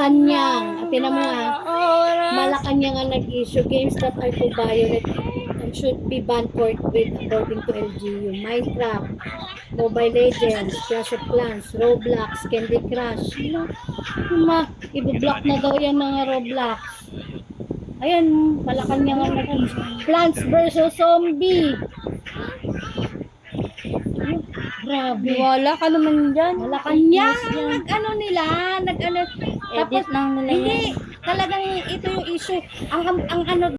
Malacanang. Tinan mo nga. Malacanang ang nag-issue. Games that are too violent and should be banned forthwith according to LGU. Minecraft, Mobile Legends, Clash of Clans, Roblox, Candy Crush. I-block na daw yan mga Roblox. Ayan, Malacanang ang nag-issue. Plants vs. Zombie. Grabe. Wala ka naman dyan. Malacanang nag-ano nila, Edit lang nila yan. hindi, talagang ito yung issue. Ang ano